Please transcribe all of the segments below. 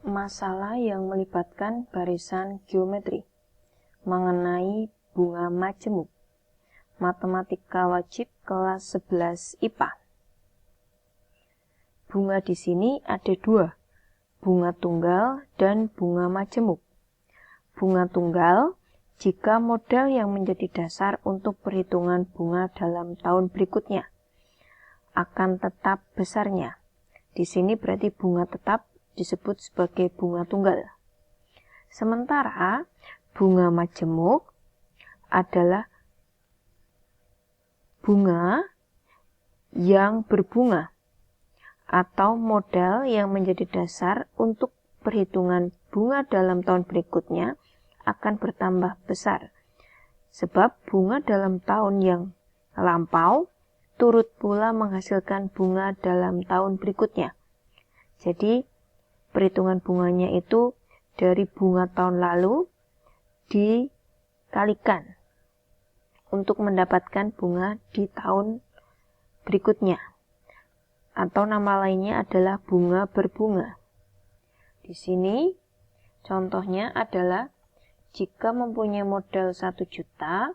Masalah yang melibatkan barisan geometri mengenai bunga majemuk. Matematika wajib kelas 11 IPA. Bunga di sini ada dua, bunga tunggal dan bunga majemuk. Bunga tunggal jika modal yang menjadi dasar untuk perhitungan bunga dalam tahun berikutnya akan tetap besarnya. Di sini berarti bunga tetap disebut sebagai bunga tunggal. Sementara bunga majemuk adalah bunga yang berbunga atau modal yang menjadi dasar untuk perhitungan bunga dalam tahun berikutnya akan bertambah besar. Sebab bunga dalam tahun yang lampau turut pula menghasilkan bunga dalam tahun berikutnya. Jadi perhitungan bunganya itu dari bunga tahun lalu dikalikan untuk mendapatkan bunga di tahun berikutnya. Atau nama lainnya adalah bunga berbunga. Di sini contohnya adalah jika mempunyai modal 1 juta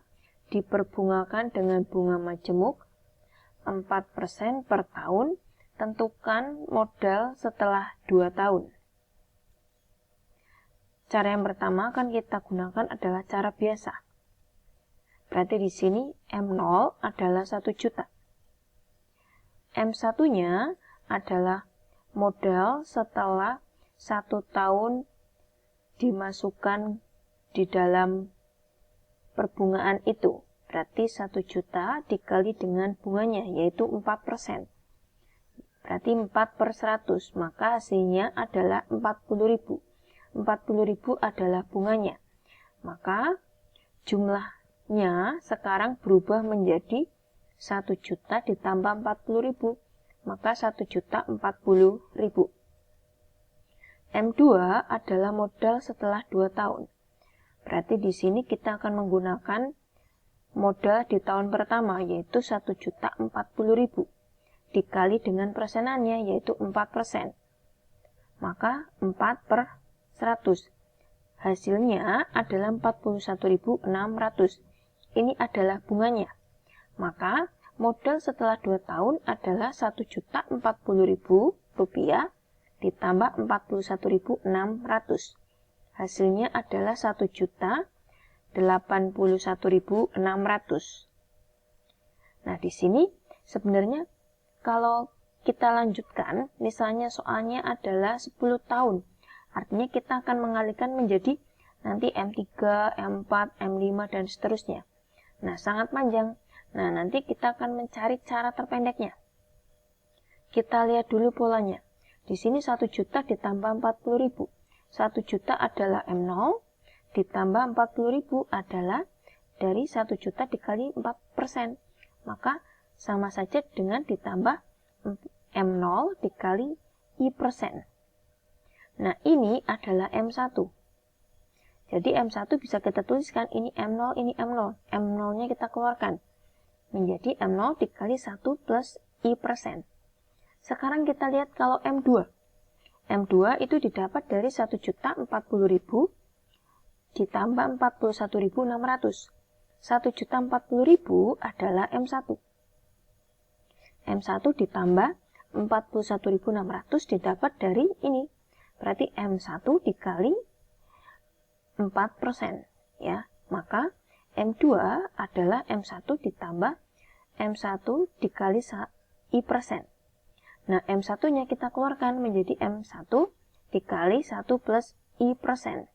diperbungakan dengan bunga majemuk 4% per tahun, tentukan modal setelah 2 tahun. Cara yang pertama akan kita gunakan adalah cara biasa. Berarti di sini M0 adalah 1 juta. M1-nya adalah modal setelah 1 tahun dimasukkan di dalam perbungaan itu. Berarti 1 juta dikali dengan bunganya, yaitu 4%. Berarti 4 per 100, maka hasilnya adalah 40.000. 40.000 adalah bunganya. Maka jumlahnya sekarang berubah menjadi 1 juta ditambah 40.000. Maka 1 juta 40.000. M2 adalah modal setelah 2 tahun. Berarti di sini kita akan menggunakan modal di tahun pertama, yaitu 1 juta 40.000. Dikali dengan persenannya, yaitu 4%. Maka 4 per 100. Hasilnya adalah 41.600. Ini adalah bunganya. Maka modal setelah 2 tahun adalah 1 juta 40.000 rupiah ditambah 41.600. Hasilnya adalah 1 juta 81.600. Nah, di sini sebenarnya kalau kita lanjutkan, misalnya soalnya adalah 10 tahun. Artinya kita akan mengalihkan menjadi nanti M3, M4, M5, dan seterusnya. Nah, sangat panjang. Nah, nanti kita akan mencari cara terpendeknya. Kita lihat dulu polanya. Di sini 1 juta ditambah 40.000. 1 juta adalah M0, ditambah 40.000 adalah dari 1 juta dikali 4%. Maka sama saja dengan ditambah M0 dikali I%. Nah, ini adalah M1. Jadi M1 bisa kita tuliskan ini M0, ini M0. M0-nya kita keluarkan menjadi M0 dikali 1 plus I%. Sekarang kita lihat kalau M2. M2 itu didapat dari 1 juta 40.000 ditambah 41.600. 1 juta 40.000 adalah M1. M1 ditambah 41.600 didapat dari ini. Berarti M1 dikali 4%. Ya, maka M2 adalah M1 ditambah M1 dikali I%. Nah, M1-nya kita keluarkan menjadi M1 dikali 1 plus I%.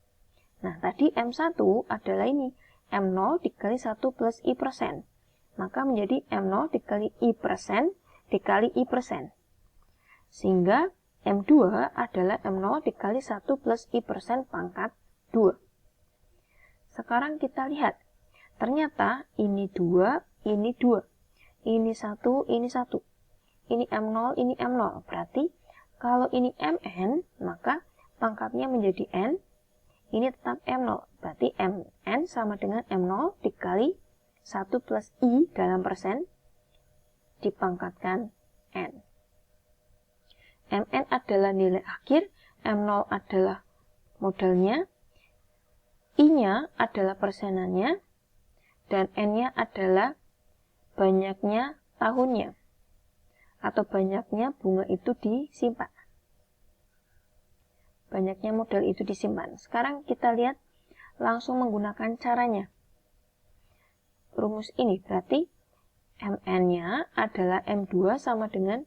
Nah, tadi M1 adalah ini. M0 dikali 1 plus I%. Maka menjadi M0 dikali I% dikali I%. Sehingga M2 adalah M0 dikali 1 plus I% pangkat 2. Sekarang kita lihat. Ternyata ini 2, ini 2. Ini 1, ini 1. Ini M0, ini M0. Berarti kalau ini Mn, maka pangkatnya menjadi N. Ini tetap M0. Berarti Mn sama dengan M0 dikali 1 plus I dalam persen dipangkatkan N. Mn adalah nilai akhir M0 adalah modalnya, I-nya adalah persenannya, dan N-nya adalah banyaknya tahunnya, atau banyaknya bunga itu disimpan. Banyaknya modal itu disimpan. Sekarang kita lihat langsung menggunakan caranya. Rumus ini berarti MN-nya adalah M2 sama dengan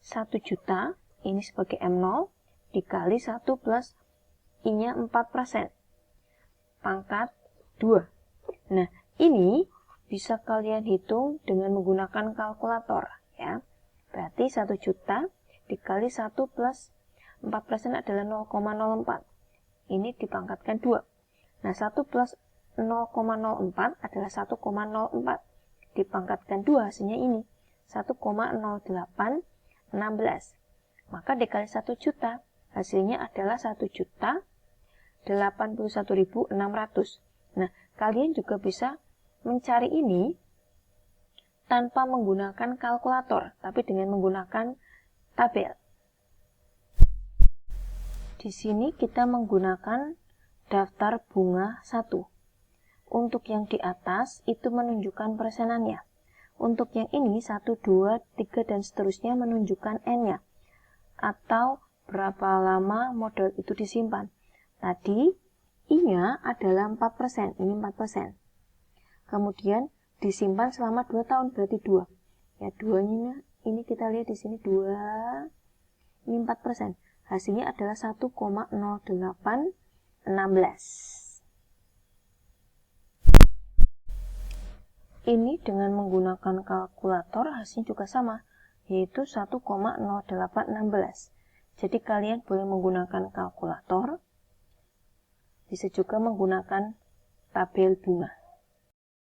1 juta, ini sebagai M0, dikali 1 plus I-nya 4%, pangkat 2. Nah, ini bisa kalian hitung dengan menggunakan kalkulator, ya. Berarti 1 juta dikali 1 plus 4% adalah 0,04. Ini dipangkatkan 2. Nah, 1 plus 0,04 adalah 1,04. Dipangkatkan 2 hasilnya ini 1,0816. Maka dikali 1 juta hasilnya adalah 1.081.600. Nah, kalian juga bisa mencari ini tanpa menggunakan kalkulator, tapi dengan menggunakan tabel. Di sini kita menggunakan daftar bunga 1. Untuk yang di atas itu menunjukkan persenannya. Untuk yang ini 1, 2, 3, dan seterusnya menunjukkan N-nya. Atau berapa lama modal itu disimpan. Tadi I-nya adalah 4%, ini 4%. Kemudian disimpan selama 2 tahun, berarti 2. Ya, 2-nya ini kita lihat di sini 2, ini 4%. Hasilnya adalah 1,0816. Ini dengan menggunakan kalkulator hasilnya juga sama, yaitu 1,0816. Jadi kalian boleh menggunakan kalkulator, bisa juga menggunakan tabel bunga.